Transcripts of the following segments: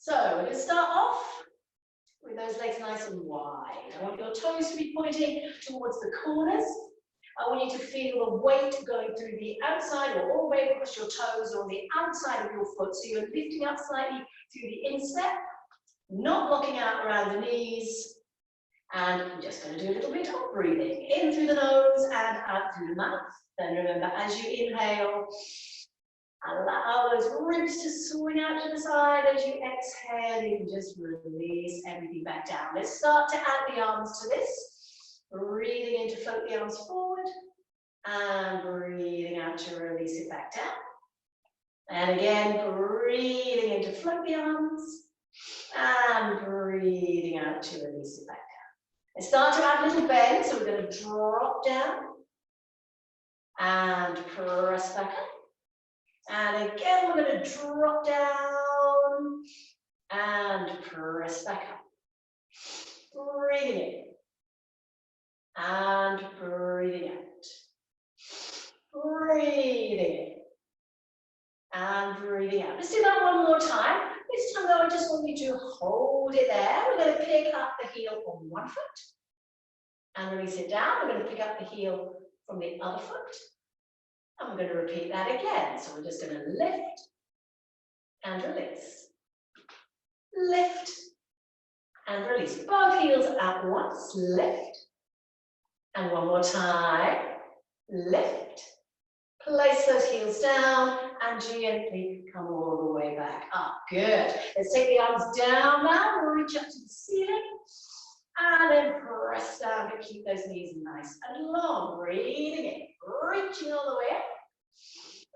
So we're going to start off with those legs nice and wide. I want your toes to be pointing towards the corners. I want you to feel the weight going through the outside or all the way across your toes or on the outside of your foot. So you're lifting up slightly through the instep, not blocking out around the knees. And I'm just going to do a little bit of breathing in through the nose and out through the mouth. Then remember, as you inhale, allow those ribs to swing out to the side. As you exhale, you can just release everything back down. Let's start to add the arms to this. Breathing in to float the arms forward and breathing out to release it back down. And again, breathing in to float the arms and breathing out to release it back down. And start to add little bends, so we're going to drop down and press back up. And again, we're going to drop down and press back up. Breathing in and breathing out. Breathing in and breathing out. Let's do that one more time. This time though, I just want you to hold it there. We're going to pick up the heel on one foot and release it down. We're going to pick up the heel from the other foot. And we're going to repeat that again. So we're just going to lift and release. Lift and release. Both heels at once. Lift. And one more time. Lift. Place those heels down and gently come all the way back up. Good. Let's take the arms down now. Reach up to the ceiling. And then press down to keep those knees nice and long. Breathing in, reaching all the way up.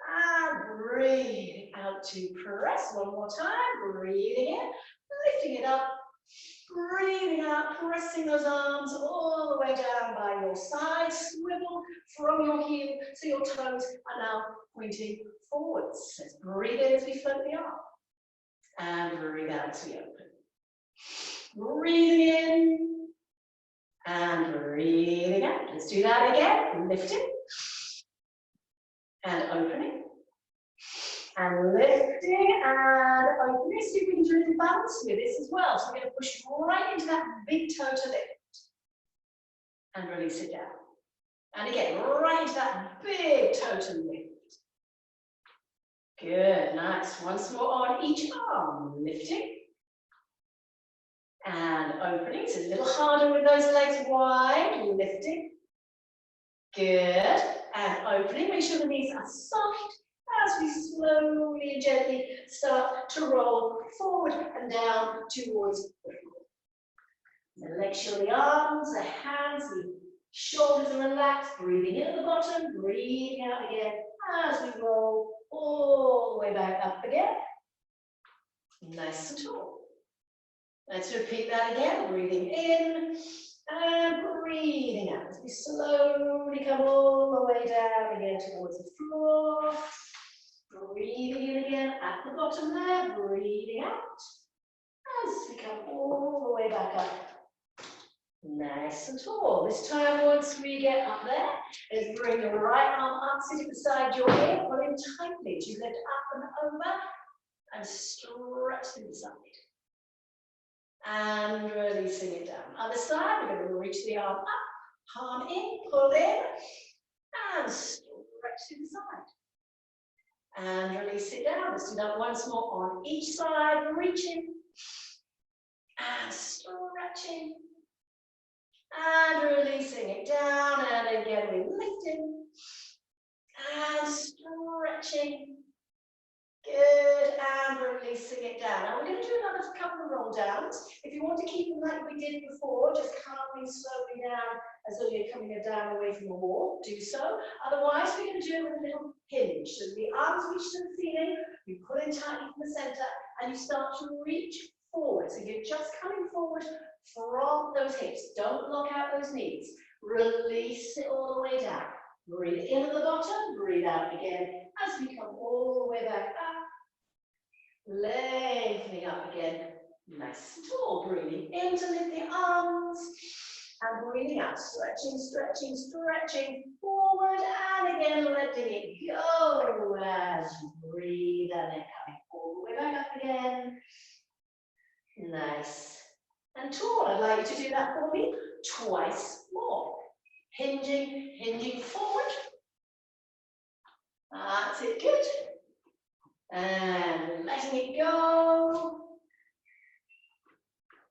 And breathing out to press. One more time. Breathing in, lifting it up. Breathing out, pressing those arms all the way down by your side. Swivel from your heel so your toes are now pointing forwards. Let's breathe in as we float the arm. And breathe out as we open. Breathing in and breathing out. Let's do that again. Lifting and opening and lifting and opening. See if we can do a little balance with this as well. So we're going to push right into that big toe to lift and release it down. And again, right into that big toe to lift. Good, nice. Once more on each arm. Lifting and opening. It's a little harder with those legs wide. Lifting. Good. And opening. Make sure the knees are soft as we slowly and gently start to roll forward and down towards the floor. The legs show the arms, the hands, the shoulders are relaxed. Breathing in at the bottom. Breathing out again as we roll all the way back up again. Nice and tall. Let's repeat that again. Breathing in and breathing out as we slowly come all the way down again towards the floor. Breathing in again at the bottom there. Breathing out as we come all the way back up. Nice and tall. This time, once we get up there, let's bring the right arm up, sit beside your ear, pull in tightly as you lift up and over and stretch to the side. And releasing it down. Other side, we're going to reach the arm up, palm in, pull in, and stretch to the side. And release it down. Let's do that once more on each side, reaching, and stretching, and releasing it down. And again, we're lifting, and stretching. Good, and releasing it down. Now we're going to do another couple of roll downs. If you want to keep them like we did before, just calmly, slowly down as though you're coming down away from the wall, do so. Otherwise, we're going to do it with a little hinge. So the arms reach to the ceiling, you pull in tightly from the center, and you start to reach forward. So you're just coming forward from those hips. Don't lock out those knees. Release it all the way down. Breathe in at the bottom, breathe out again as we come all the way back up. Lengthening up again, nice and tall. Breathing in to lift the arms and breathing out. Stretching, stretching, stretching forward and again letting it go as you breathe and then coming all the way back up again. Nice and tall. I'd like you to do that for me twice more. Hinging forward. That's it, good. And letting it go.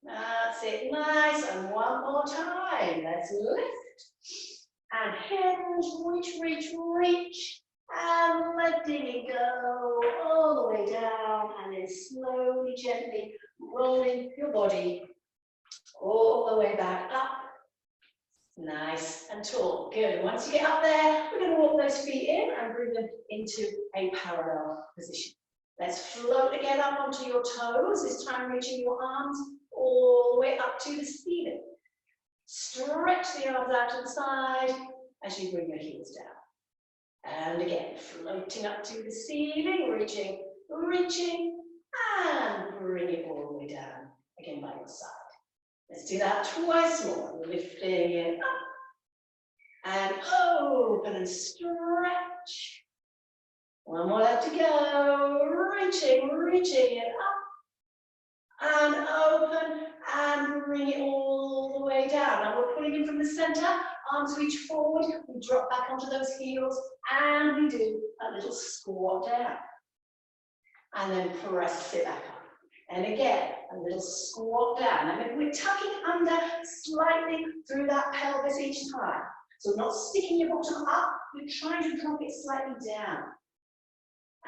That's it, nice. And one more time. Let's lift. And hinge, reach. And letting it go all the way down. And then slowly, gently rolling your body all the way back up. Nice and tall. Good. Once you get up there, we're going to walk those feet in and bring them into a parallel position. Let's float again up onto your toes. This time reaching your arms all the way up to the ceiling. Stretch the arms out to the side as you bring your heels down. And again, floating up to the ceiling, reaching, and bring it all the way down. Again by your side. Let's do that twice more. Lifting it up and open and stretch. One more left to go. Reaching it up and open and bring it all the way down. Now we're pulling in from the center. Arms reach forward. We drop back onto those heels and we do a little squat down. And then press it back up. And again, a little squat down. And maybe we're tucking under slightly through that pelvis each time. So not sticking your bottom up, we're trying to drop it slightly down.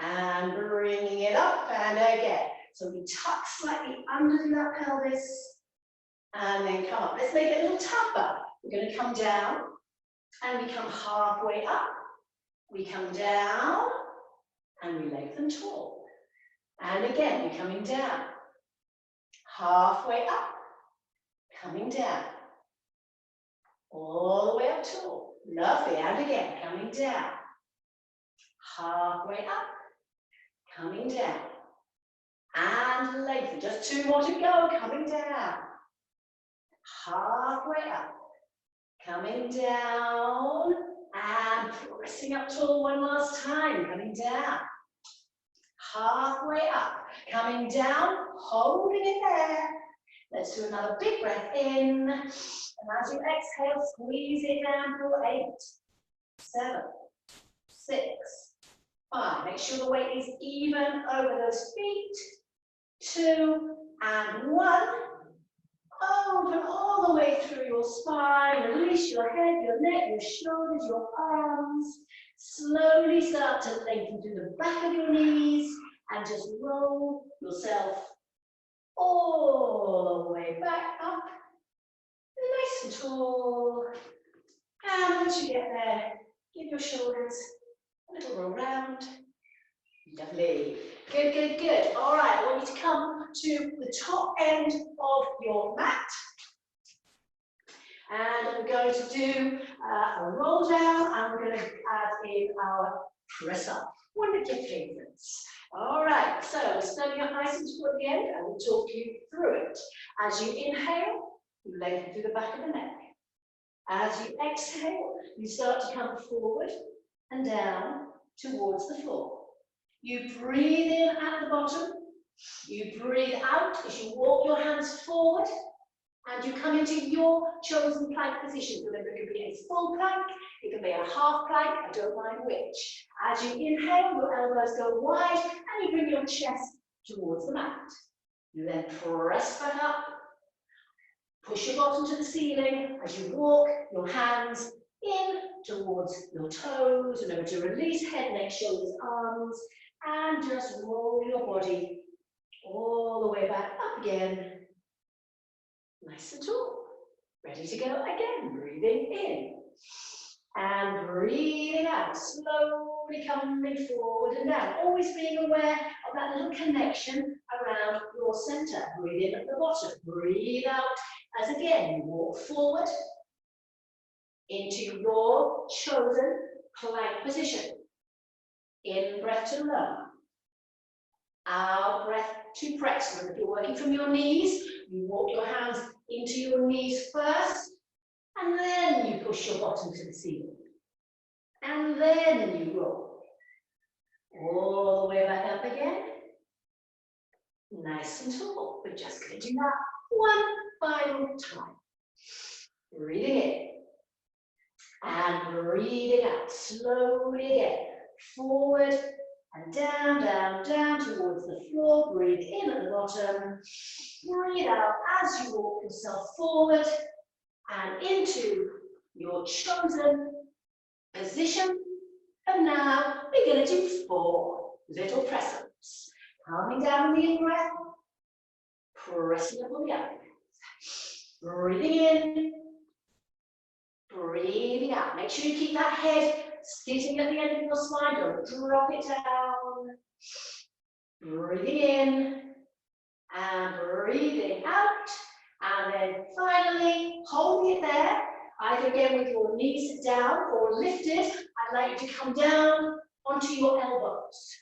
And bringing it up, and again. So we tuck slightly under through that pelvis, and then come up. Let's make it a little tougher. We're going to come down, and we come halfway up. We come down, and we lengthen tall. And again, we're coming down. Halfway up, coming down. All the way up tall. Lovely. And again, coming down. Halfway up, coming down. And lengthen. Just two more to go. Coming down. Halfway up, coming down. And pressing up tall one last time. Coming down. Halfway up, coming down, holding it there. Let's do another big breath in. And as you exhale, squeeze it down for 8, 7, 6, 5. Make sure the weight is even over those feet. 2 and 1. Open all the way through your spine. Release your head, your neck, your shoulders, your arms. Slowly start to lengthen through the back of your knees and just roll yourself all the way back up, nice and tall. And once you get there, give your shoulders a little roll round. Lovely. Good, good, good. All right, I want you to come to the top end of your mat. And we're going to do a roll down, and we're going to add in our press up. One of your favorites. All right, so standing up nice and toward the end, I will talk you through it. As you inhale, you lengthen through the back of the neck. As you exhale, you start to come forward and down towards the floor. You breathe in at the bottom. You breathe out as you walk your hands forward. And you come into your chosen plank position. Remember, it can be a full plank, it can be a half plank, I don't mind which. As you inhale, your elbows go wide, and you bring your chest towards the mat. You then press back up, push your bottom to the ceiling. As you walk your hands in towards your toes. Remember to release head, neck, shoulders, arms, and just roll your body all the way back up again. Nice and tall. Ready to go again. Breathing in. And breathing out. Slowly coming forward and down. Always being aware of that little connection around your center. Breathe in at the bottom. Breathe out as again you walk forward into your chosen plank position. In breath to lower. Out breath to press. If you're working from your knees, you walk your hands into your knees first, and then you push your bottom to the ceiling. And then you roll. All the way back up again. Nice and tall. We're just going to do that one final time. Breathing in. And breathing out. Slowly again. Forward and down, down, down towards the floor. Breathe in at the bottom. Breathe out as you walk yourself forward and into your chosen position. And now we're going to do 4 little press-ups. Calming down the in-breath, pressing up on the out. Breathing in, breathing out. Make sure you keep that head sitting at the end of your spine. Don't drop it down. Breathing in and breathing out. And then finally, holding it there, either again with your knees down or lifted. I'd like you to come down onto your elbows.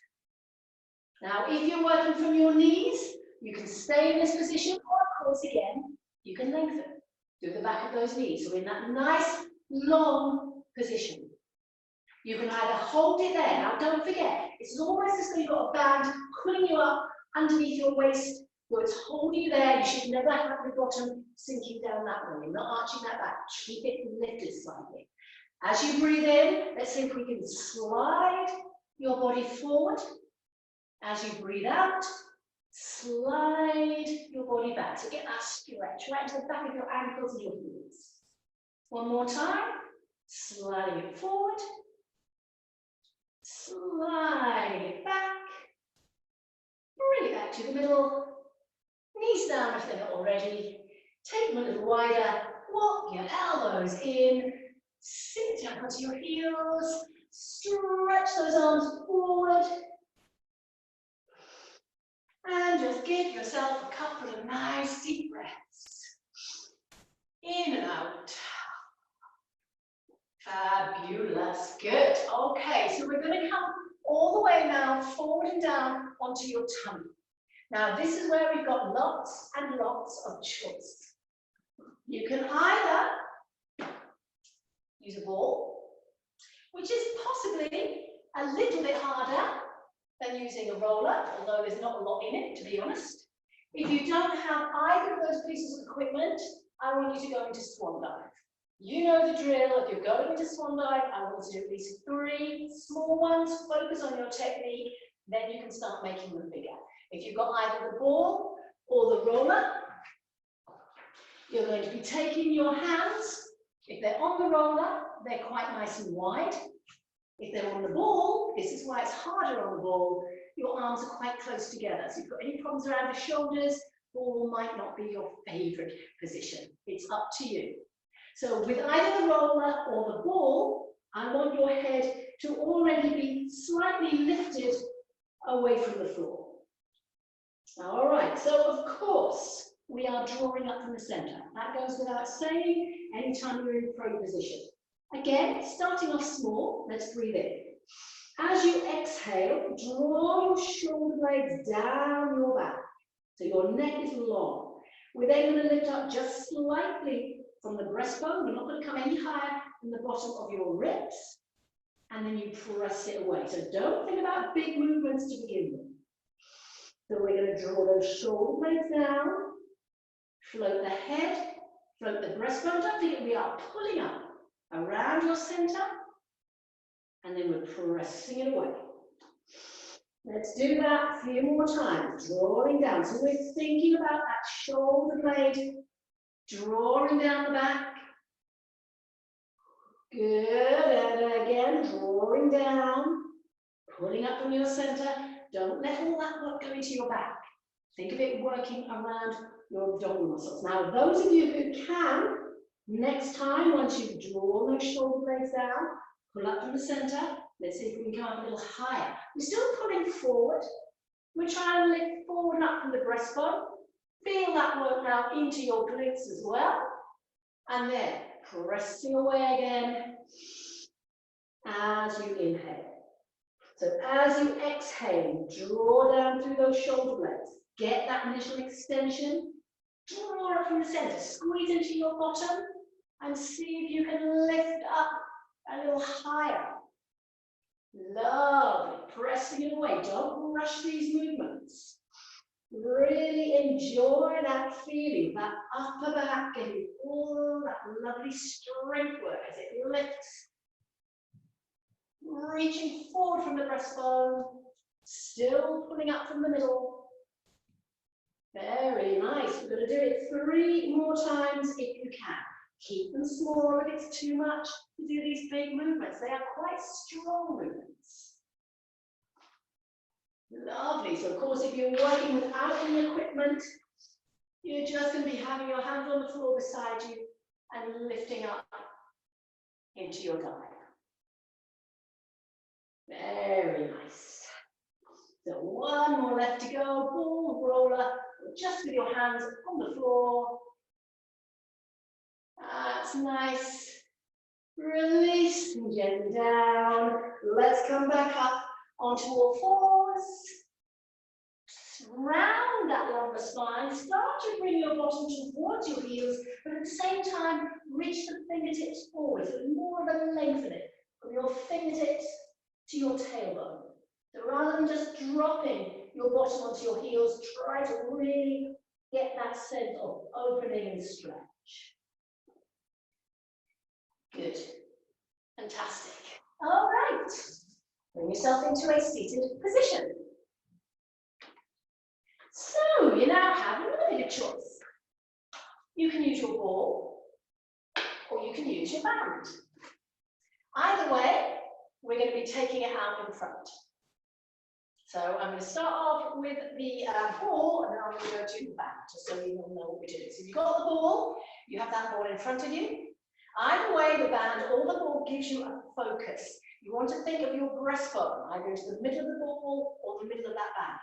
Now, if you're working from your knees, you can stay in this position, or of course, again, you can lengthen through the back of those knees. So in that nice, long position. You can either hold it there. Now, don't forget, it's almost as though you've got a band pulling you up underneath your waist. So it's holding you there. You should never have the bottom sinking down that way. You're not arching that back. Keep it lifted slightly. As you breathe in, let's see if we can slide your body forward. As you breathe out, slide your body back. So get that stretch right into the back of your ankles and your heels. One more time. Sliding it forward. Slide it back. Bring it back to the middle. Knees down if they're not already. Take them a little wider. Walk your elbows in. Sit down onto your heels. Stretch those arms forward. And just give yourself a couple of nice deep breaths. In and out. Fabulous. Good. Okay, so we're going to come all the way now forward and down onto your tummy. Now, this is where we've got lots and lots of choice. You can either use a ball, which is possibly a little bit harder than using a roller, although there's not a lot in it, to be honest. If you don't have either of those pieces of equipment, I want you to go into swan dive. You know the drill. If you're going into swan dive, I want you to do at least 3 small ones. Focus on your technique, then you can start making them bigger. If you've got either the ball or the roller, you're going to be taking your hands. If they're on the roller, they're quite nice and wide. If they're on the ball, this is why it's harder on the ball, your arms are quite close together. So if you've got any problems around the shoulders, ball might not be your favorite position. It's up to you. So with either the roller or the ball, I want your head to already be slightly lifted away from the floor. All right, so of course, we are drawing up from the center. That goes without saying anytime you're in throw position. Again, starting off small, let's breathe in. As you exhale, draw your shoulder blades down your back. So your neck is long. We're then going to lift up just slightly from the breastbone. We're not going to come any higher than the bottom of your ribs. And then you press it away. So don't think about big movements to begin with. So we're going to draw those shoulder blades down. Float the head. Float the breastbone. Don't forget we are pulling up around your center, and then we're pressing it away. Let's do that a few more times, drawing down. So we're thinking about that shoulder blade, drawing down the back. Good, and again, drawing down, pulling up from your center. Don't let all that work go into your back. Think of it working around your abdominal muscles. Now, those of you who can, next time, once you've drawn those shoulder blades down, pull up from the center. Let's see if we can come up a little higher. We're still pulling forward. We're trying to lift forward and up from the breastbone. Feel that work now into your glutes as well. And then pressing away again as you inhale. So as you exhale, draw down through those shoulder blades. Get that initial extension. Draw up from the center. Squeeze into your bottom. And see if you can lift up a little higher. Lovely. Pressing it away. Don't rush these movements. Really enjoy that feeling, that upper back, getting all that lovely strength work as it lifts. Reaching forward from the breastbone, still pulling up from the middle. Very nice. We're going to do it 3 more times if you can. Keep them small if it's too much to do these big movements. They are quite strong movements. Lovely. So of course, if you're working without any equipment, you're just going to be having your hands on the floor beside you and lifting up into your dive. Very nice. So 1 more left to go. Ball roller, just with your hands on the floor. That's nice. Release and gently down. Let's come back up onto all fours. Round that lumbar spine. Start to bring your bottom towards your heels, but at the same time, reach the fingertips forward. So more of a lengthen it from your fingertips to your tailbone. So rather than just dropping your bottom onto your heels, try to really get that sense of opening and stretch. Good. Fantastic. All right. Bring yourself into a seated position. So you now have a little bit of choice. You can use your ball or you can use your band. Either way, we're going to be taking it out in front. So I'm going to start off with the ball, and then I'm going to go to the band, just so you all know what we're doing. So you've got the ball, you have that ball in front of you. Either way, the band or the ball gives you a focus. You want to think of your breastbone, either into the middle of the ball or the middle of that band.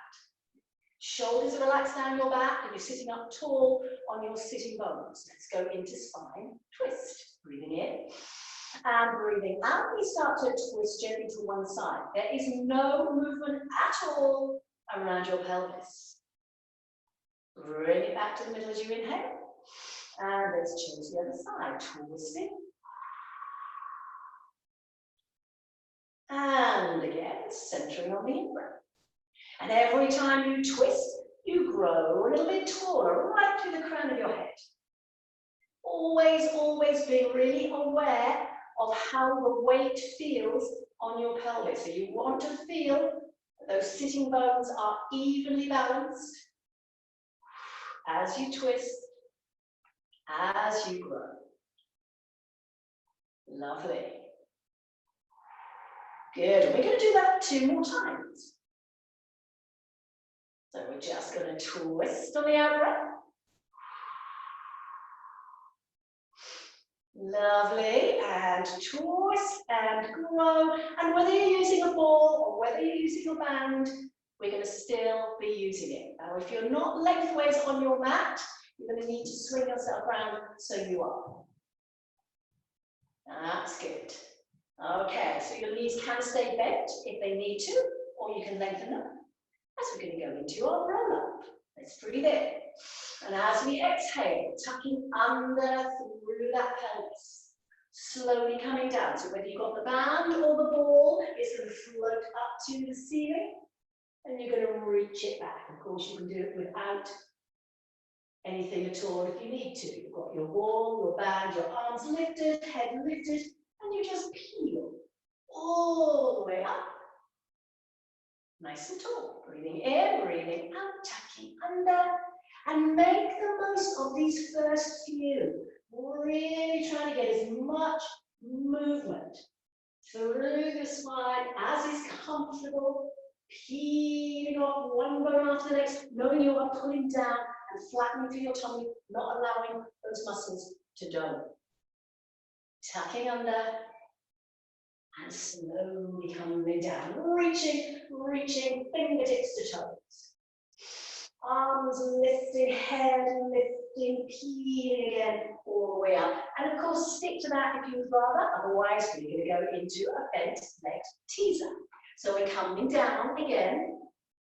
Shoulders are relaxed down your back, and you're sitting up tall on your sitting bones. Let's go into spine twist. Breathing in. And breathing out, we start to twist gently to one side. There is no movement at all around your pelvis. Bring it back to the middle as you inhale. And let's change the other side. Twisting. And again, centering on the in-breath. And every time you twist, you grow a little bit taller, right through the crown of your head. Always, always being really aware of how the weight feels on your pelvis. So you want to feel that those sitting bones are evenly balanced as you twist, as you grow. Lovely. Good. We're going to do that 2 more times. So we're just going to twist on the out breath. Lovely, and twist and grow. And whether you're using a ball or whether you're using a band, we're going to still be using it. Now, if you're not lengthways on your mat, you're going to need to swing yourself around so you are. That's good. Okay, so your knees can stay bent if they need to, or you can lengthen them. As we're going to go into our roll-up. Let's breathe in. And as we exhale, tucking under through that pelvis. Slowly coming down. So whether you've got the band or the ball, it's going to float up to the ceiling. And you're going to reach it back. Of course, you can do it without anything at all if you need to. You've got your ball, your band, your arms lifted, head lifted, and you just peel all the way up. Nice and tall. Breathing in, breathing out, tucking under. And make the most of these first few. Really trying to get as much movement through the spine as is comfortable. Peeling off one bone after the next, knowing you are pulling down and flattening through your tummy, not allowing those muscles to dome. Tucking under. And slowly coming down, reaching, fingertips to toes. Arms lifting, head lifting, peeling again, all the way up. And of course, stick to that if you would rather, otherwise we're going to go into a bent leg teaser. So we're coming down again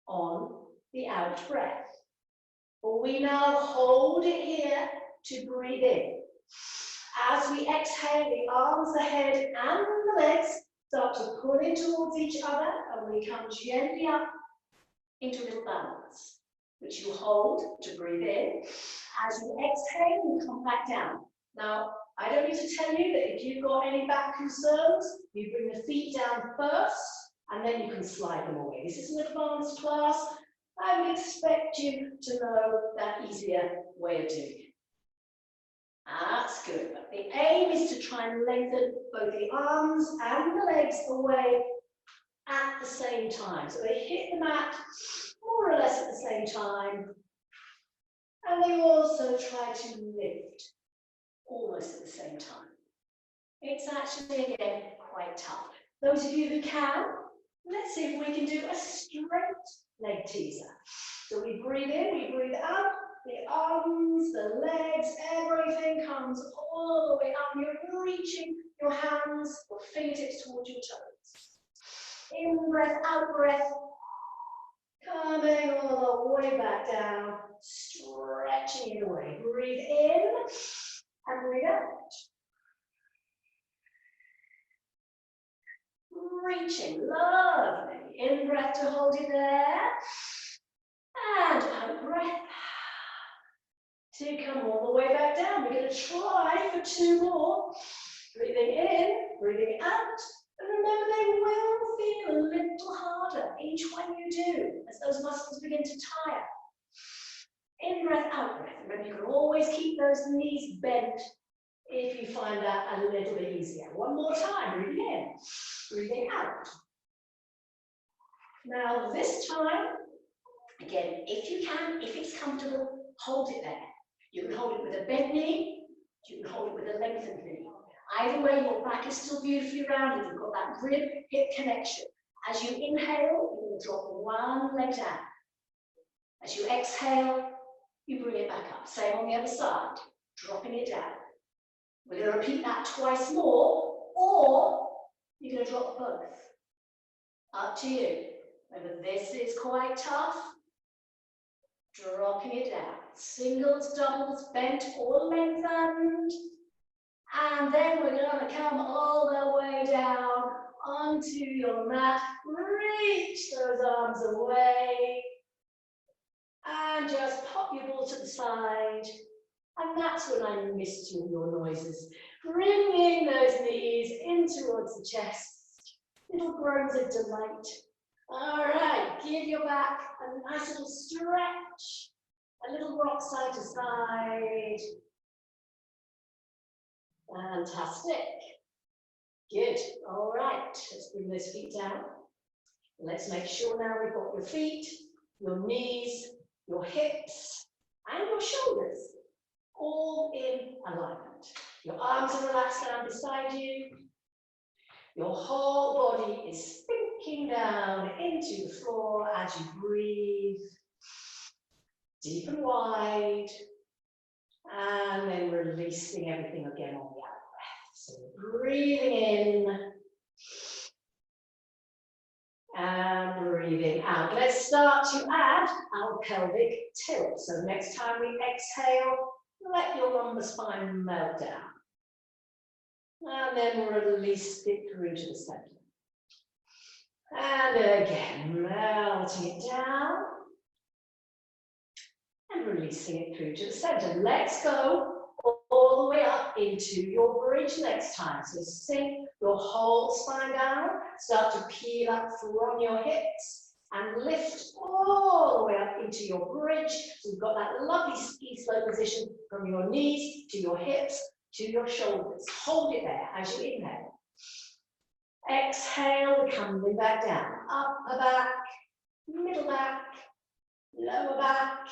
on the out breath. But we now hold it here to breathe in. As we exhale, the arms, the head, and the legs start to pull in towards each other, and we come gently up into a little balance. which you hold to breathe in. As you exhale, you come back down. Now, I don't need to tell you that if you've got any back concerns, you bring the feet down first, and then you can slide them away. This is an advanced class. I would expect you to know that easier way of doing it. That's good. But the aim is to try and lengthen both the arms and the legs away at the same time. So they hit the mat more or less at the same time. And they also try to lift almost at the same time. It's actually, again, quite tough. Those of you who can, let's see if we can do a straight leg teaser. So we breathe in, we breathe out, the arms, the legs, everything comes all the way up. You're reaching your hands, your fingertips towards your toes. In breath, out breath. Coming all the way back down, stretching it away. Breathe in and breathe out. Reaching, lovely. In breath to hold it there. And out breath to come all the way back down. We're going to try for 2 more. Breathing in, breathing out. And remember, they will feel a little harder each one you do as those muscles begin to tire. In breath, out breath. Remember, you can always keep those knees bent if you find that a little bit easier. One more time, breathing in, breathing out. Now this time, again, if you can, if it's comfortable, hold it there. You can hold it with a bent knee, you can hold it with a lengthened knee. Either way, your back is still beautifully rounded. You've got that rib-hip connection. As you inhale, you will drop one leg down. As you exhale, you bring it back up. Same on the other side, dropping it down. We're going to repeat that twice more, or you're going to drop both. Up to you. Remember, this is quite tough. Dropping it down. Singles, doubles, bent or lengthened. And then we're going to come all the way down onto your mat. Reach those arms away. And just pop your ball to the side. And that's when I missed you, your noises. Bringing those knees in towards the chest. Little groans of delight. All right, give your back a nice little stretch. A little rock side to side. Fantastic. Good. All right, let's bring those feet down. Let's make sure now we've got your feet, your knees, your hips, and your shoulders all in alignment. Your arms are relaxed down beside you. Your whole body is sinking down into the floor as you breathe deep and wide. And then releasing everything again on the out breath. So breathing in and breathing out. Let's start to add our pelvic tilt. So next time we exhale, let your lumbar spine melt down. And then release it through to the center. And again, melting it down. And releasing it through to the center. Let's go all the way up into your bridge next time. So sink your whole spine down. Start to peel up from your hips and lift all the way up into your bridge. So you've got that lovely ski slope position from your knees to your hips to your shoulders. Hold it there as you inhale. Exhale, coming back down. Upper back, middle back, lower back.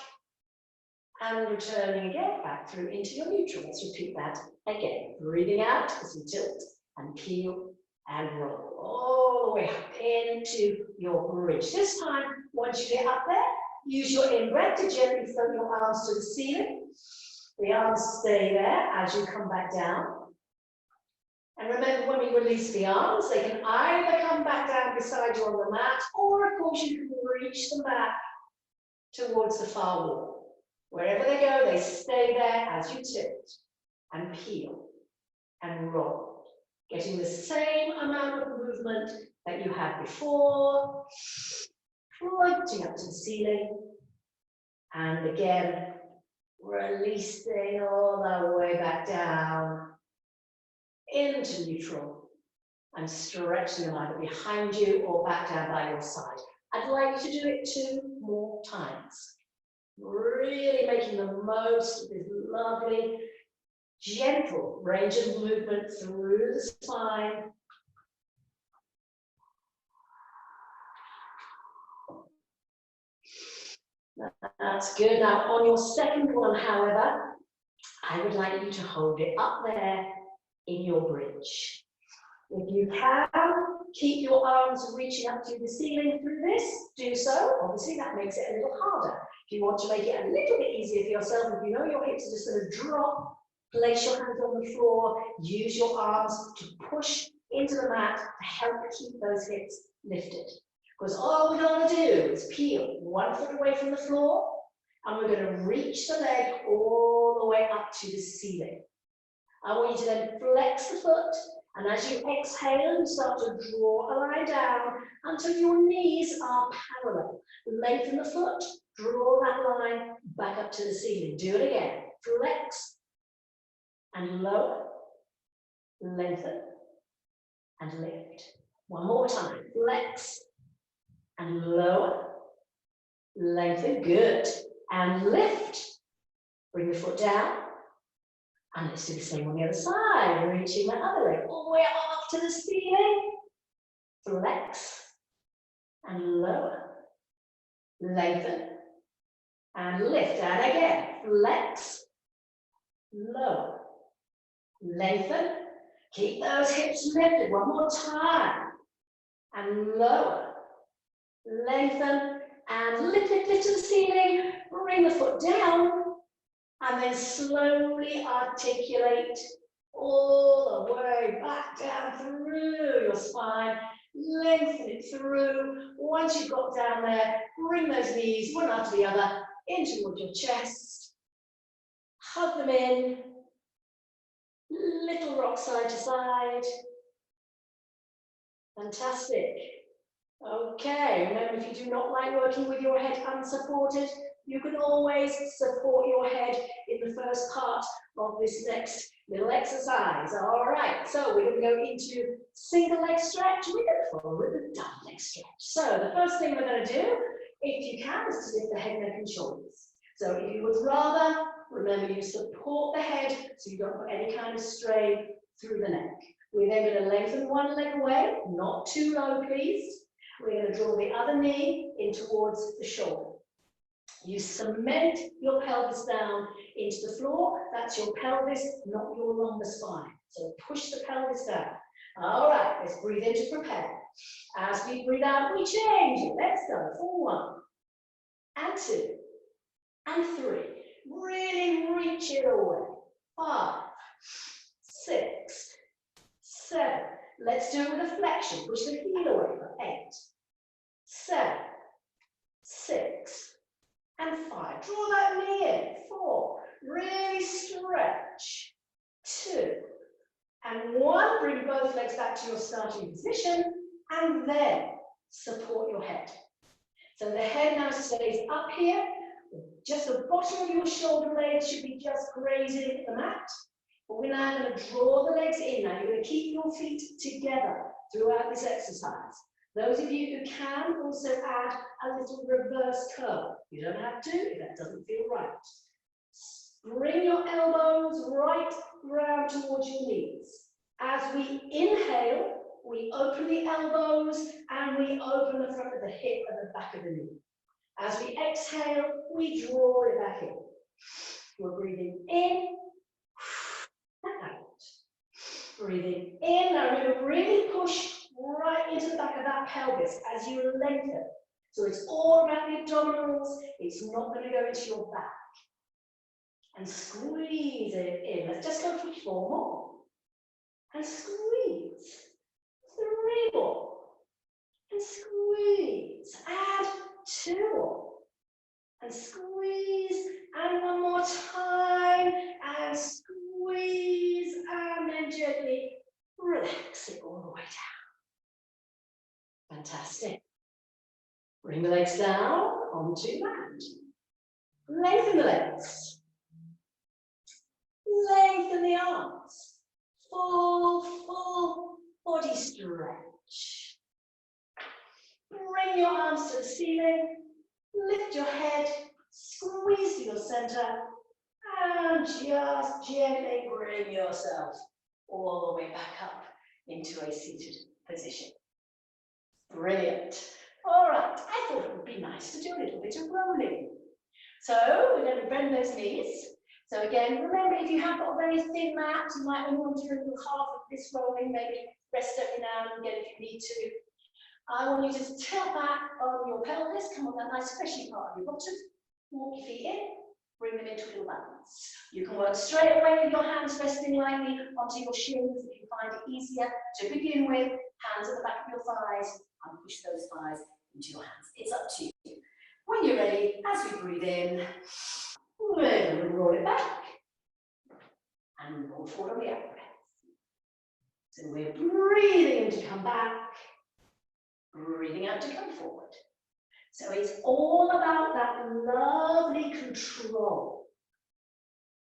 And returning again back through into your neutral. Let's repeat that again. Breathing out as you tilt and peel and roll all the way up into your bridge. This time, once you get up there, use your in-breath to gently float your arms to the ceiling. The arms stay there as you come back down. And remember, when we release the arms, they can either come back down beside you on the mat, or of course you can reach them back towards the far wall. Wherever they go, they stay there as you tilt and peel and roll, getting the same amount of movement that you had before, floating up to the ceiling And again, releasing all the way back down into neutral and stretching them either behind you or back down by your side. I'd like you to do it 2 more times. Really making the most of this lovely, gentle range of movement through the spine. That's good. Now, on your second one, however, I would like you to hold it up there in your bridge. If you can, keep your arms reaching up to the ceiling through this, do so. Obviously, that makes it a little harder. If you want to make it a little bit easier for yourself, if you know your hips are just going to drop, place your hands on the floor, use your arms to push into the mat to help keep those hips lifted. Because all we're going to do is peel 1 foot away from the floor, and we're going to reach the leg all the way up to the ceiling. I want you to then flex the foot, and as you exhale, you start to draw a line down until your knees are parallel. Lengthen the foot, draw that line back up to the ceiling. Do it again. Flex and lower, lengthen and lift. One more time. Flex and lower, lengthen, good. And lift. Bring the foot down. And let's do the same on the other side, reaching that other leg all the way up to the ceiling. Flex and lower, lengthen and lift. And again, flex, lower, lengthen. Keep those hips lifted. One more time. And lower, lengthen and lift, lift, lift to the ceiling. Bring the foot down. And then slowly articulate all the way back down through your spine. Lengthen it through. Once you've got down there, bring those knees one after the other in towards your chest. Hug them in. Little rock side to side. Fantastic. Okay, remember, if you do not like working with your head unsupported, you can always support your head in the first part of this next little exercise. All right, so we're going to go into single leg stretch. We're going to follow with the double leg stretch. So the first thing we're going to do, if you can, is to lift the head, neck, and shoulders. So if you would rather, remember, you support the head so you don't put any kind of strain through the neck. We're then going to lengthen one leg away, not too low, please. We're going to draw the other knee in towards the shoulder. You cement your pelvis down into the floor. That's your pelvis, not your lumbar spine. So push the pelvis down. All right, let's breathe in to prepare. As we breathe out, we change it. Let's go for 1 and 2 and 3. Really reach it away. 5, 6, 7. Let's do it with a flexion. Push the heel away for 8, 7, 6, and 5. Draw that knee in. 4. Really stretch. 2 and 1. Bring both legs back to your starting position, and then support your head. So the head now stays up here. Just the bottom of your shoulder blades should be just grazing the mat. But we're now going to draw the legs in. Now you're going to keep your feet together throughout this exercise. Those of you who can also add a little reverse curl. You don't have to if that doesn't feel right. Bring your elbows right round towards your knees. As we inhale, we open the elbows and we open the front of the hip and the back of the knee. As we exhale, we draw it back in. We're breathing in and out. Breathing in. Now we're going to really push right into the back of that pelvis as you lengthen. So it's all about the abdominals. It's not going to go into your back. And squeeze it in. Let's just go for 4 more. And squeeze. 3 more. And squeeze. Add 2 more. And squeeze. And 1 more time. And squeeze. And then gently relax it all the way down. Fantastic. Bring the legs down onto mat. Lengthen the legs. Lengthen the arms. Full body stretch. Bring your arms to the ceiling. Lift your head. Squeeze to your center. And just gently bring yourself all the way back up into a seated position. Brilliant. All right, I thought it would be nice to do a little bit of rolling. So we're going to bend those knees. So again, remember, if you have got a very thin mat, you might only want to do half of this rolling, maybe rest every now and again if you need to. I want you to tilt back on your pelvis, come on that nice fleshy part of your bottom, walk your feet in, bring them into a little balance. You can work straight away with your hands resting lightly onto your shins if you find it easier. To begin with, hands at the back of your thighs, and push those thighs into your hands. It's up to you. When you're ready, as we breathe in, we're going to roll it back and roll forward on the out breath. So we're breathing in to come back, breathing out to come forward. So it's all about that lovely control.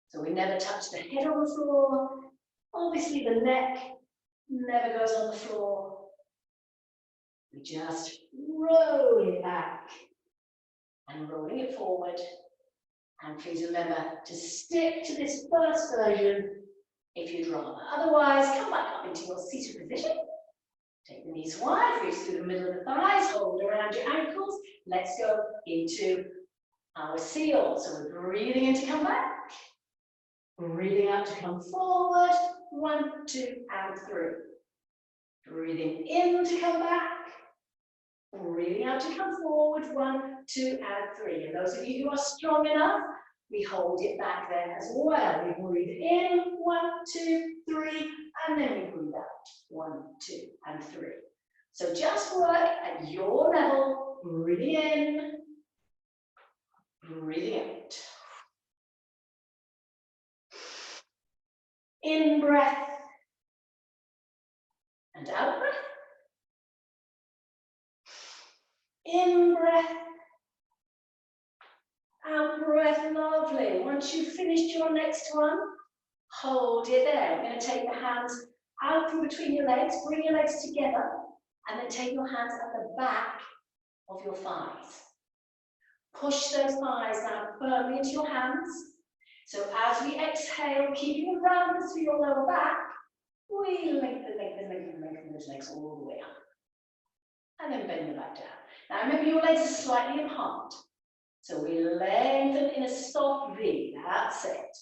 So we never touch the head on the floor. Obviously the neck never goes on the floor. We just roll it back and rolling it forward. And please remember to stick to this first version if you'd rather. Otherwise, come back up into your seated position. Take the knees wide, reach through the middle of the thighs, hold around your ankles. Let's go into our seal. So we're breathing in to come back. Breathing out to come forward. 1, 2, and 3. Breathing in to come back. Breathing out to come forward. 1, 2, and 3. And those of you who are strong enough, we hold it back there as well. We breathe in. 1, 2, 3. And then we breathe out. 1, 2, and 3. So just work at your level. Breathing in. Breathing out. In breath. And out breath. In breath. Out breath. Lovely. Once you've finished your next one, hold it there. We're going to take the hands out from between your legs, bring your legs together, and then take your hands at the back of your thighs. Push those thighs down firmly into your hands. So as we exhale, keeping a roundness for your lower back, we lengthen those legs all the way up. And then bend them back down. Now remember, your legs are slightly apart. So we lengthen in a soft V. That's it.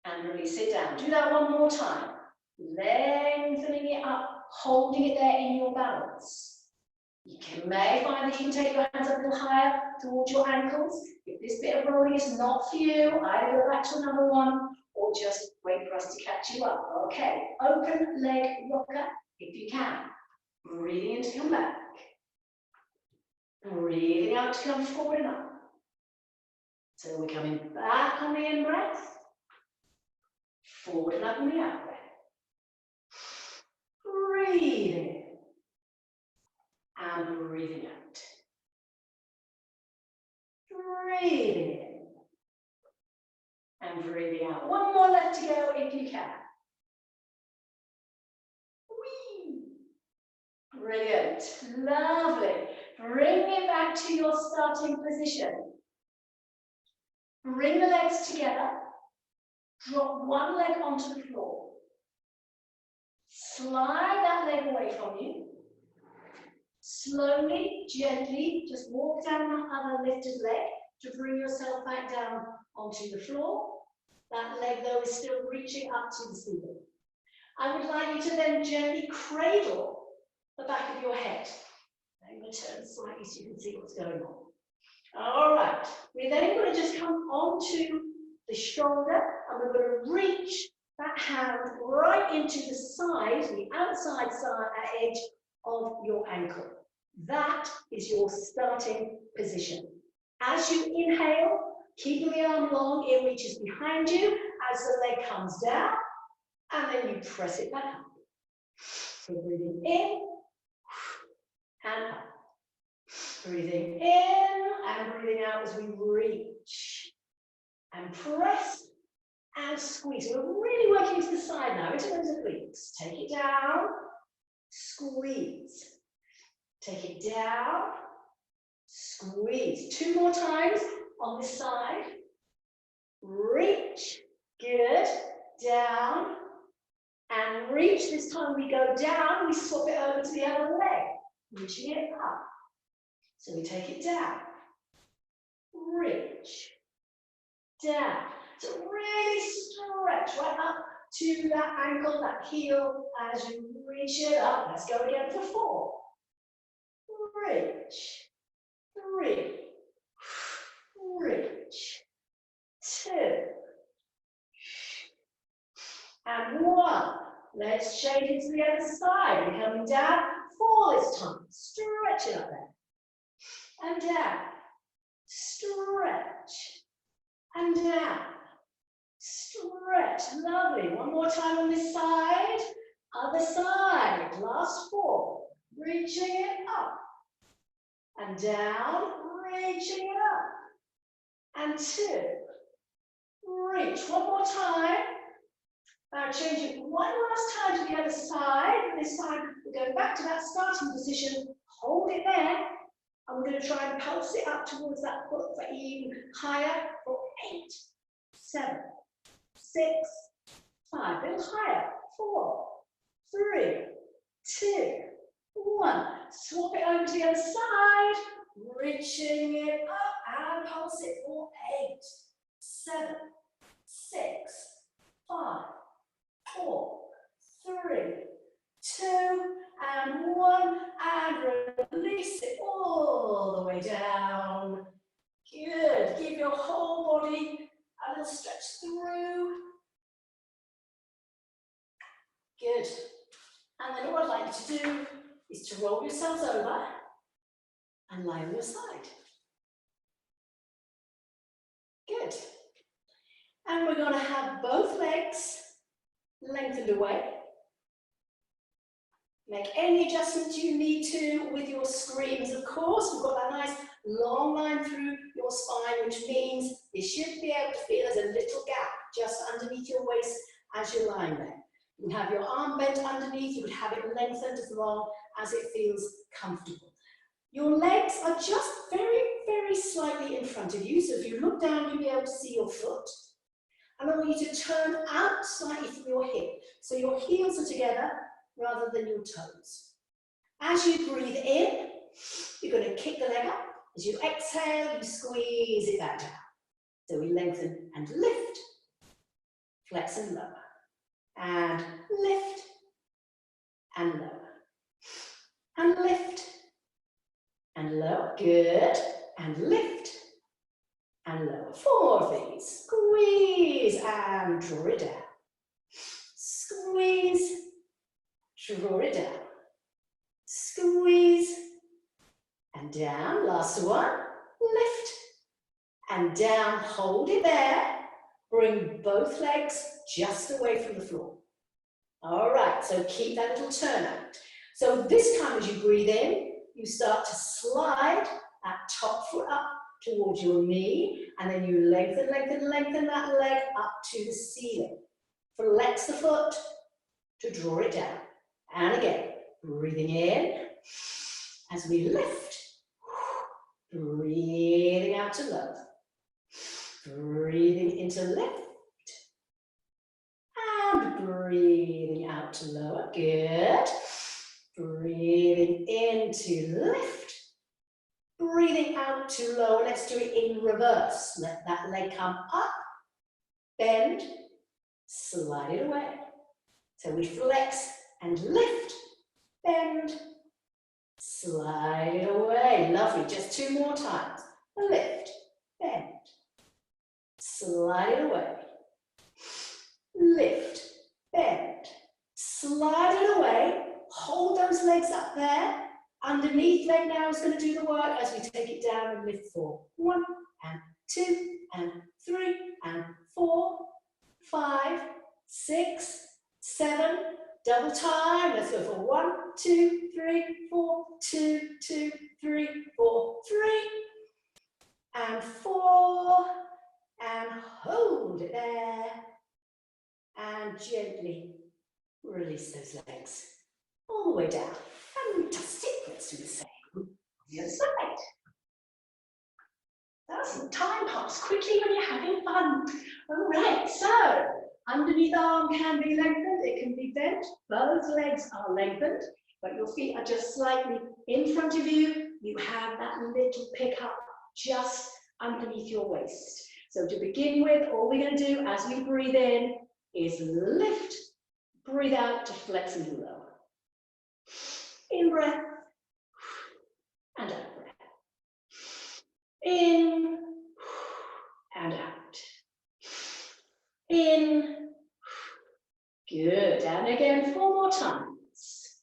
And release it down. Do that one more time. Lengthening it up, holding it there in your balance. You may find that you can take your hands a little higher towards your ankles. If this bit of rolling is not for you, either go back to another one or just wait for us to catch you up. Okay, open leg rocker if you can. Breathing in to come back. Breathing out to come forward and up. So we're coming back on the in breath. Forward and up on the out breath. Breathing in. And breathing out. Breathing in. And breathing out. One more left to go if you can. Whee! Brilliant. Lovely. Bring it back to your starting position. Bring the legs together. Drop one leg onto the floor. Slide that leg away from you. Slowly, gently, just walk down that other lifted leg to bring yourself back down onto the floor. That leg, though, is still reaching up to the ceiling. I would like you to then gently cradle the back of your head. I'm going to turn slightly so you can see what's going on. All right, we're then going to just come onto the shoulder and we're going to reach that hand right into the side, the outside edge of your ankle. That is your starting position. As you inhale, keeping the arm long, it reaches behind you as the leg comes down, and then you press it back up. So breathing in and up. Breathing in and breathing out as we reach. And press and squeeze. We're really working to the side now, into those obliques. Take it down, squeeze. Take it down, squeeze. 2 more times on this side. Reach, good, down, and reach. This time we go down, we swap it over to the other leg, reaching it up. So we take it down, reach, down. So really stretch right up to that ankle, that heel, as you reach it up. Let's go again for 4. Reach, 3, reach, 2, and 1. Let's change it to the other side. We're coming down 4 this time. Stretch it up there. And down. Stretch. And down. Stretch. Lovely. 1 more time on this side. Other side. Last 4. Reaching it up. And down. Reaching it up. And 2. Reach. 1 more time. Now change it 1 last time to the other side. This time we're going back to that starting position. Hold it there. And we're going to try and pulse it up towards that foot for even higher for 8, 7, 6, 5. A little higher. 4, 3, 2, 1. Swap it over to the other side. Reaching it up and pulse it for 8, 7, 6, 5, 4, 3, 2, and 1, and release it all the way down. Good. Give your whole body a little stretch through. Good. And then what I'd like you to do is to roll yourselves over and lie on your side. Good. And we're going to have both legs lengthened away. Make any adjustments you need to with your screams, of course. We've got that nice long line through your spine, which means you should be able to feel there's a little gap just underneath your waist as you're lying there. You can have your arm bent underneath, you would have it lengthened as long as it feels comfortable. Your legs are just very, very slightly in front of you, so if you look down, you'll be able to see your foot. And I want you to turn out slightly from your hip, so your heels are together rather than your toes. As you breathe in, you're going to kick the leg up. As you exhale, you squeeze it back down. So we lengthen and lift, flex and lower, and lift, and lower, and lift, and lower. Good. And lift, and lower. 4 of these. Squeeze and draw it down. Squeeze, draw it down. Squeeze, and down. Last one. Lift, and down. Hold it there. Bring both legs just away from the floor. All right, so keep that little turn out. So this time as you breathe in, you start to slide that top foot up towards your knee, and then you lengthen, lengthen, lengthen that leg up to the ceiling. Flex the foot to draw it down. And again, breathing in as we lift. Breathing out to lower. Breathing into lift. And breathing out to lower. Good. Breathing into lift. Breathing out to lower. Let's do it in reverse. Let that leg come up. Bend. Slide it away. So we flex and lift. Bend. Slide it away. Lovely. Just 2 more times. Lift. Bend. Slide it away. Lift. Bend. Slide it away. Hold those legs up there. Underneath leg now is going to do the work as we take it down and lift for 1 and 2 and 3 and 4, 5, 6, 7, Double time. Let's go for 1, 2, 3, 4, 2, 2, 3, 4, 3, and 4, and hold it there, and gently release those legs all the way down. Fantastic. Let's do the same on the other side. That's time pass quickly when you're having fun. All right, so underneath arm can be lengthened, it can be bent. Both legs are lengthened, but your feet are just slightly in front of you. You have that little pickup just underneath your waist. So to begin with, all we're going to do as we breathe in is lift, breathe out to flex and lower. In breath, and out breath. In, and out. In. Good. And again, 4 more times.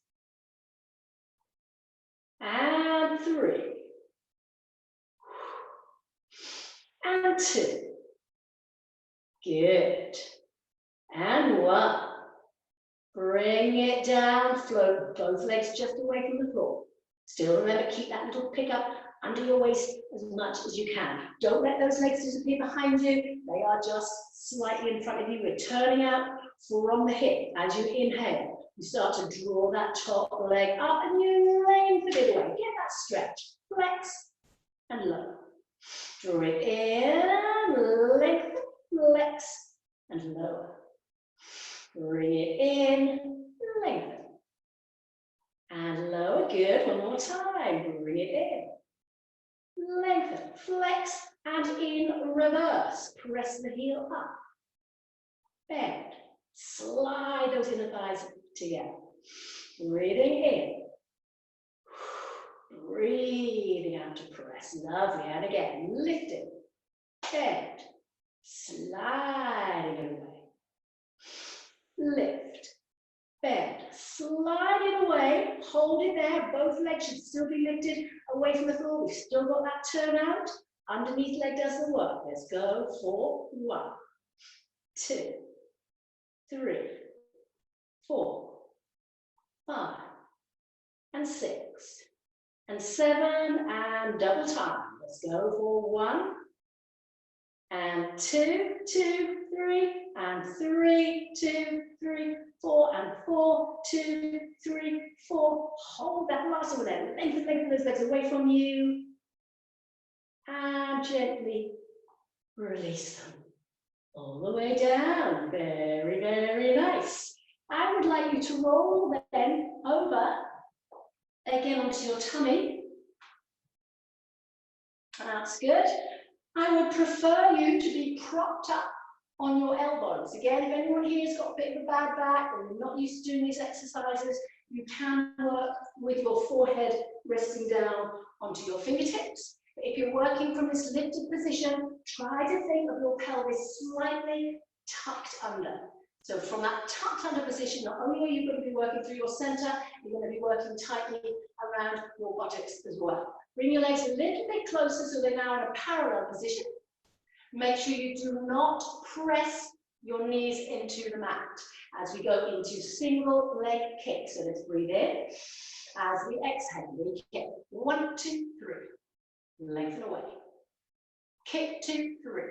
And 3. And 2. Good. And 1. Bring it down, float both legs just away from the floor. Still remember, keep that little pickup under your waist as much as you can. Don't let those legs disappear behind you. They are just slightly in front of you. We're turning out from the hip. As you inhale, you start to draw that top leg up and you lengthen it away. Get that stretch. Flex and lower. Draw it in, lengthen, flex and lower. Bring it in, lengthen. And lower, good, 1 more time. Bring it in. Lengthen, flex, and in reverse. Press the heel up. Bend. Slide those inner thighs together. Breathing in. Breathing out to press. Lovely. And again, lifting. Bend. Sliding away. Lift. Bend. Slide it away. Hold it there. Both legs should still be lifted away from the floor. We've still got that turn out. Underneath leg does the work. Let's go for 1, 2, 3, 4, 5, and 6, and 7, and double time. Let's go for 1, and 2, 2, 3, and 3, 2, 3, 4, and 4, 2, 3, 4. Hold that last one there. Lengthen those legs away from you. And gently release them all the way down. Very, very nice. I would like you to roll then over again onto your tummy. That's good. I would prefer you to be propped up on your elbows. Again, if anyone here has got a bit of a bad back or you're not used to doing these exercises, you can work with your forehead resting down onto your fingertips. But if you're working from this lifted position, try to think of your pelvis slightly tucked under. So from that tucked under position, not only are you going to be working through your center, you're going to be working tightly around your buttocks as well. Bring your legs a little bit closer so they're now in a parallel position. Make sure you do not press your knees into the mat as we go into single leg kick. So let's breathe in. As we exhale, we kick. 1, 2, 3. Lengthen away. Kick, 2, 3.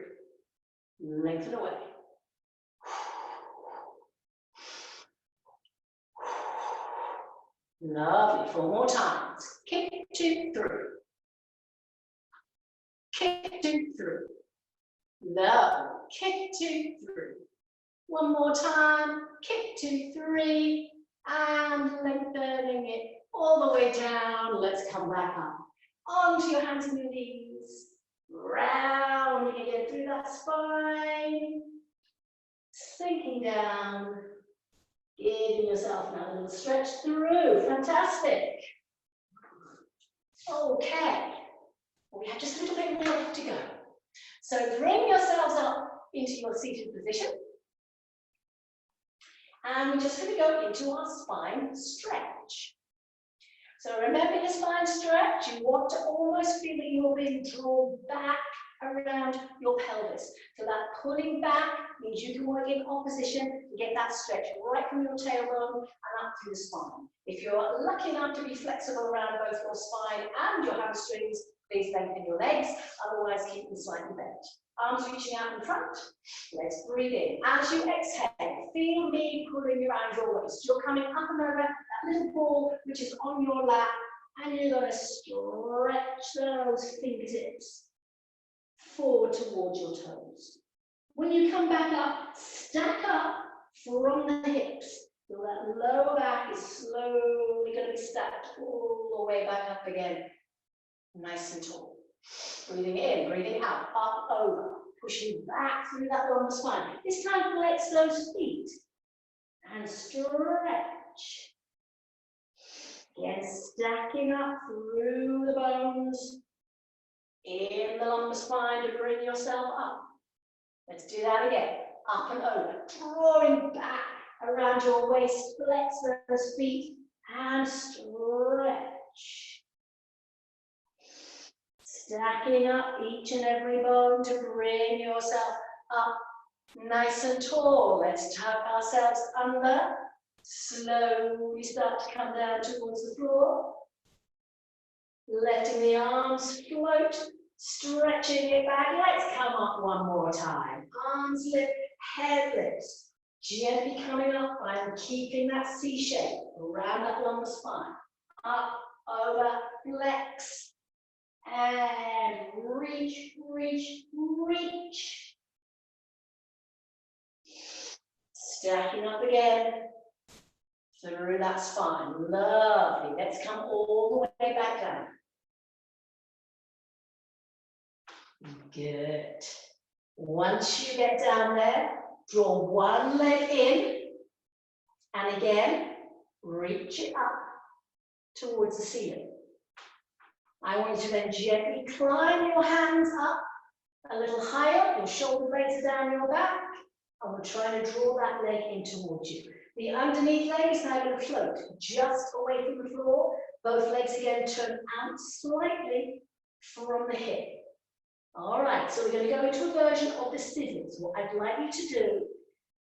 Lengthen away. Lovely. 4 more times. Kick, 2, 3. Kick, 2, 3. Lovely. Kick, 2, 3. 1 more time. Kick, 2, 3. And lengthening it all the way down. Let's come back up. Onto your hands and your knees. Rounding again through that spine. Sinking down. Giving yourself now a little stretch through. Fantastic. Okay. We have just a little bit more left to go. So bring yourselves up into your seated position. And we're just going to go into our spine stretch. So remember your spine stretch. You want to almost feel that you're being drawn back around your pelvis. So that pulling back means you can work in opposition and get that stretch right from your tailbone and up through the spine. If you're lucky enough to be flexible around both your spine and your hamstrings, please lengthen your legs, otherwise keep them slightly bent. Arms reaching out in front. Let's breathe in. As you exhale, feel me pulling around your waist. You're coming up and over that little ball which is on your lap, and you're going to stretch those fingertips forward towards your toes. When you come back up, stack up from the hips. So that lower back is slowly going to be stacked all the way back up again. Nice and tall. Breathing in, breathing out, up, over. Pushing back through that lumbar spine. This time flex those feet and stretch. Again, stacking up through the bones in the lumbar spine to bring yourself up. Let's do that again. Up and over. Drawing back around your waist. Flex those feet and stretch. Stacking up each and every bone to bring yourself up nice and tall. Let's tuck ourselves under. Slowly start to come down towards the floor. Letting the arms float, stretching it back. Let's come up one more time. Arms lift, head lifts. Gently coming up and keeping that C shape around that lumbar spine. Up, over, flex. And reach, reach, reach. Stacking up again through that spine. Lovely. Let's come all the way back down. Good. Once you get down there, draw one leg in. And again, reach it up towards the ceiling. I want you to then gently climb your hands up a little higher. Your shoulder blades are down your back. And we're trying to draw that leg in towards you. The underneath leg is now going to float just away from the floor. Both legs again turn out slightly from the hip. All right, so we're going to go into a version of the scissors. What I'd like you to do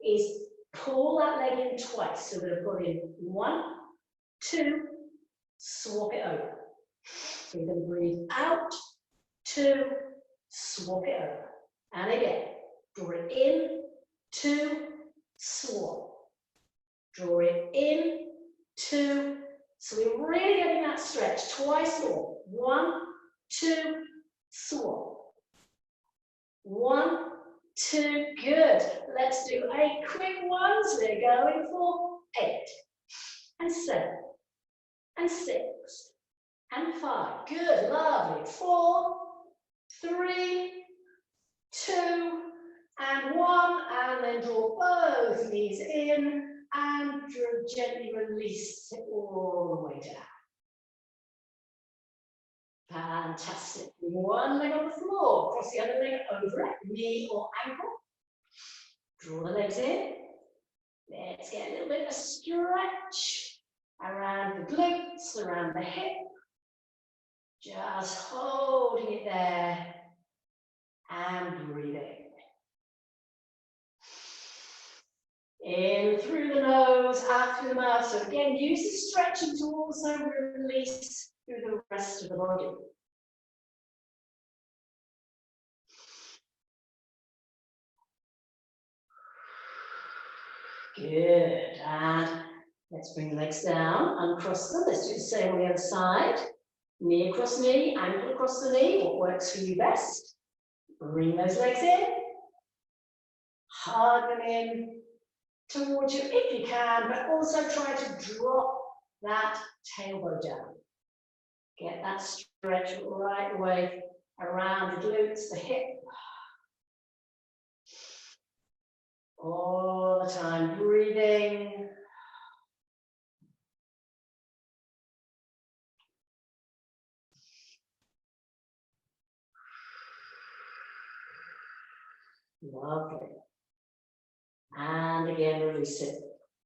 is pull that leg in twice. So we're going to pull in 1, 2, swap it over. So you're going to breathe out, 2, swap it over. And again, draw it in, 2, swap. Draw it in, 2. So we're really getting that stretch twice more. 1, 2, swap. 1, 2, good. Let's do 8 quick ones. We're going for 8, and 7, and 6, and 5. Good, lovely. 4, 3, 2, and 1. And then draw both knees in and gently release it all the way down. Fantastic. One leg on the floor, cross the other leg over it, knee or ankle. Draw the legs in. Let's get a little bit of a stretch around the glutes, around the hip. Just holding it there and breathing. In through the nose, out through the mouth. So again, use the stretching to also release through the rest of the body. Good. And let's bring the legs down, uncross them. Let's do the same on the other side. Knee across knee, ankle across the knee. What works for you best? Bring those legs in. Hug them in towards you if you can, but also try to drop that tailbone down. Get that stretch right away around the glutes, the hip. All the time, breathing. Lovely. And again, release it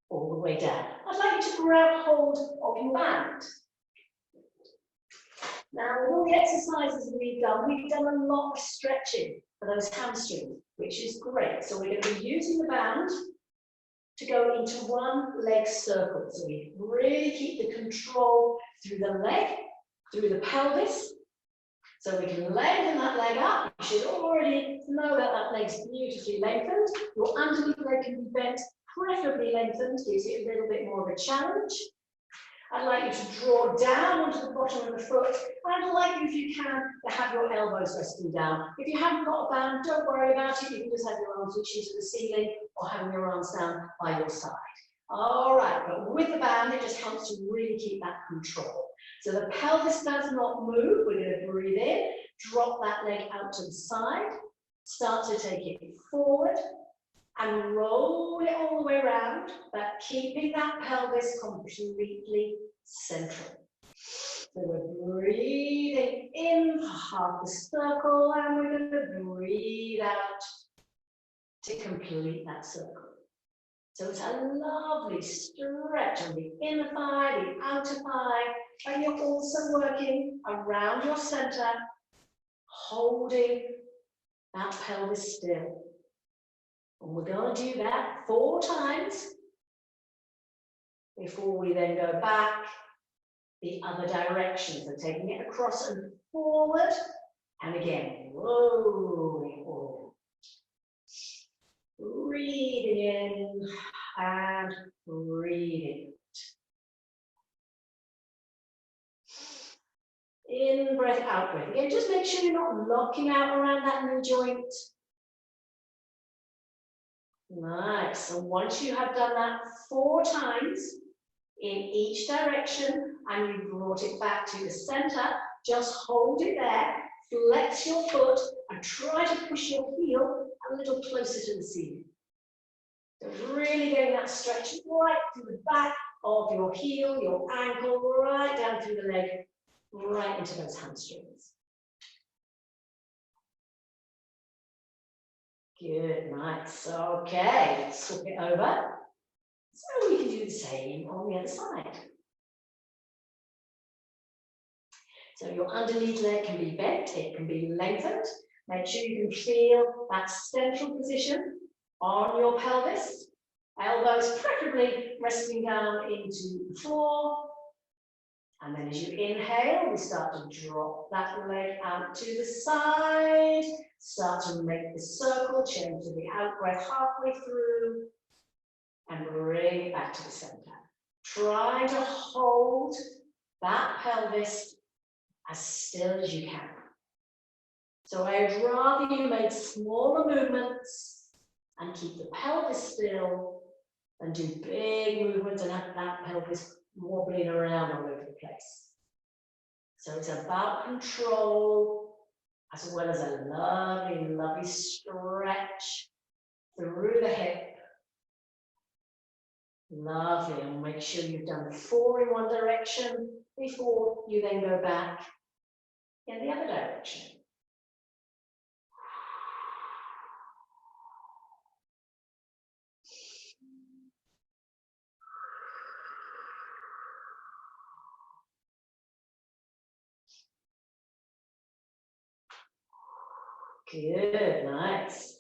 all the way down. I'd like you to grab hold of your band. Now, with all the exercises we've done a lot of stretching for those hamstrings, which is great. So we're going to be using the band to go into one leg circle. So we really keep the control through the leg, through the pelvis. So we can lengthen that leg up. You should already know that that leg's beautifully lengthened. Your underneath leg can be bent, preferably lengthened, gives it a little bit more of a challenge. I'd like you to draw down onto the bottom of the foot. And I'd like you, if you can, to have your elbows resting down. If you haven't got a band, don't worry about it. You can just have your arms reaching to the ceiling or having your arms down by your side. All right, but with the band, it just helps to really keep that control. So the pelvis does not move. We're going to breathe in, drop that leg out to the side, start to take it forward, and roll it all the way around, but keeping that pelvis completely central. So we're breathing in for half the circle, and we're going to breathe out to complete that circle. So it's a lovely stretch on the inner thigh, the outer thigh, and you're also working around your center, holding that pelvis still. And we're going to do that 4 times before we then go back the other direction. So taking it across and forward, and again, rolling forward. Breathing in and breathing out. In breath, out breath. Again, just make sure you're not locking out around that knee joint. Nice. So once you have done that 4 times in each direction and you brought it back to the center, just hold it there, flex your foot and try to push your heel a little closer to the ceiling. So really getting that stretch right through the back of your heel, your ankle, right down through the leg, right into those hamstrings. Good, nice. Okay, let's swap it over. So we can do the same on the other side. So your underneath leg can be bent, it can be lengthened. Make sure you can feel that central position on your pelvis. Elbows preferably resting down into the floor. And then as you inhale, we start to drop that leg out to the side. Start to make the circle, change to the out breath halfway through. And bring it back to the center. Try to hold that pelvis as still as you can. So I'd rather you make smaller movements and keep the pelvis still than do big movements and have that pelvis wobbling around all over the place. So it's about control as well as a lovely, lovely stretch through the hip. Lovely, and make sure you've done 4 in one direction before you then go back in the other direction. Good, nice.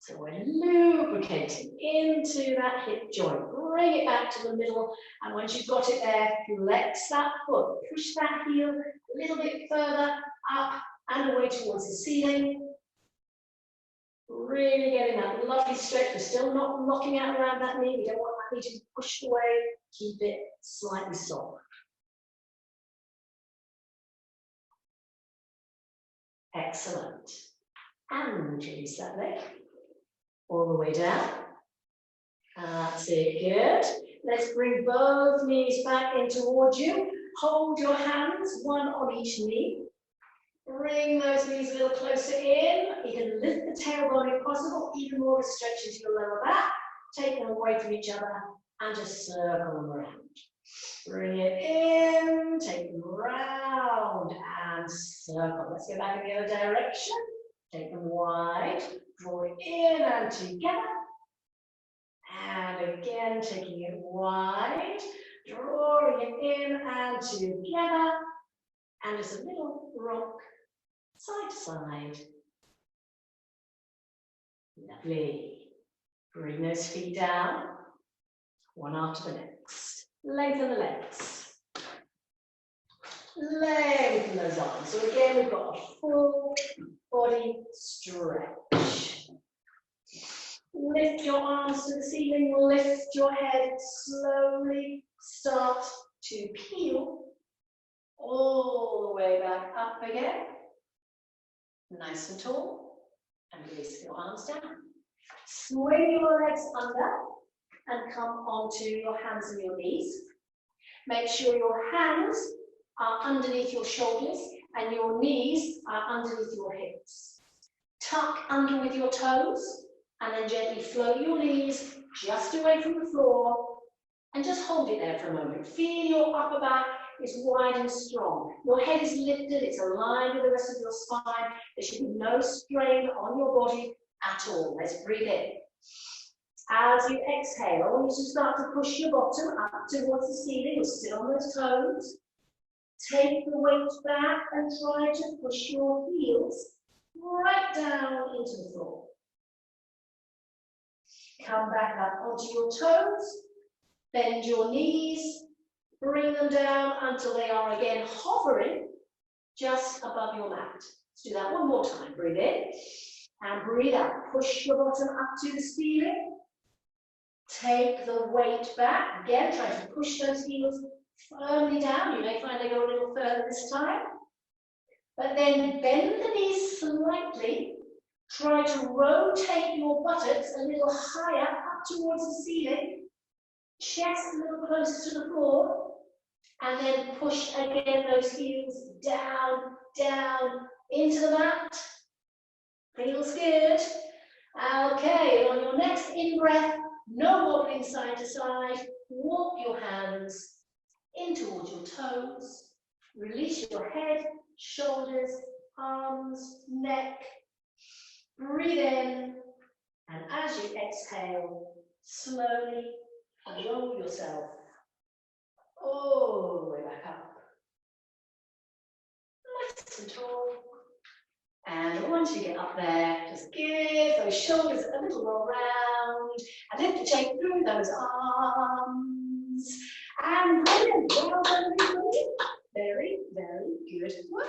So we're lubricating into that hip joint. Bring it back to the middle, and once you've got it there, flex that foot, push that heel a little bit further up and away towards the ceiling. Really getting that lovely stretch. We're still not locking out around that knee. We don't want that knee to be pushed away. Keep it slightly soft. Excellent. And release that leg all the way down. That's it, good. Let's bring both knees back in towards you. Hold your hands, one on each knee. Bring those knees a little closer in. You can lift the tailbone if possible, even more to stretch into your lower back. Take them away from each other and just circle them around. Bring it in, take them round and circle. Let's go back in the other direction. Take them wide, draw it in and together. And again, taking it wide, Drawing it in and together. And just a little rock, side to side. Lovely. Bring those feet down, one after the next. Lengthen the legs. Lengthen those arms. So again, we've got a full body stretch. Lift your arms to the ceiling, lift your head, slowly start to peel all the way back up again. Nice and tall, and release your arms down. Swing your legs under and come onto your hands and your knees. Make sure your hands are underneath your shoulders and your knees are underneath your hips. Tuck under with your toes and then gently float your knees just away from the floor and just hold it there for a moment. Feel your upper back is wide and strong. Your head is lifted, it's aligned with the rest of your spine. There should be no strain on your body at all. Let's breathe in. As you exhale, I want you to start to push your bottom up towards the ceiling. You'll sit on those toes. Take the weight back and try to push your heels right down into the floor. Come back up onto your toes. Bend your knees. Bring them down until they are again hovering just above your mat. Let's do that one more time. Breathe in and breathe out. Push your bottom up to the ceiling. Take the weight back. Again, try to push those heels firmly down. You may find they go a little further this time. But then bend the knees slightly. Try to rotate your buttocks a little higher up towards the ceiling. Chest a little closer to the floor. And then push again those heels down, down into the mat. Feels good. Okay, on your next in-breath, no wobbling side to side. Walk your hands in towards your toes. Release your head, shoulders, arms, neck. Breathe in. And as you exhale, slowly roll yourself all the way back up. Nice and tall. And once you get up there, just give those shoulders a little roll round and lift the chain through those arms. And brilliant. Well done, everybody. Very, very good work.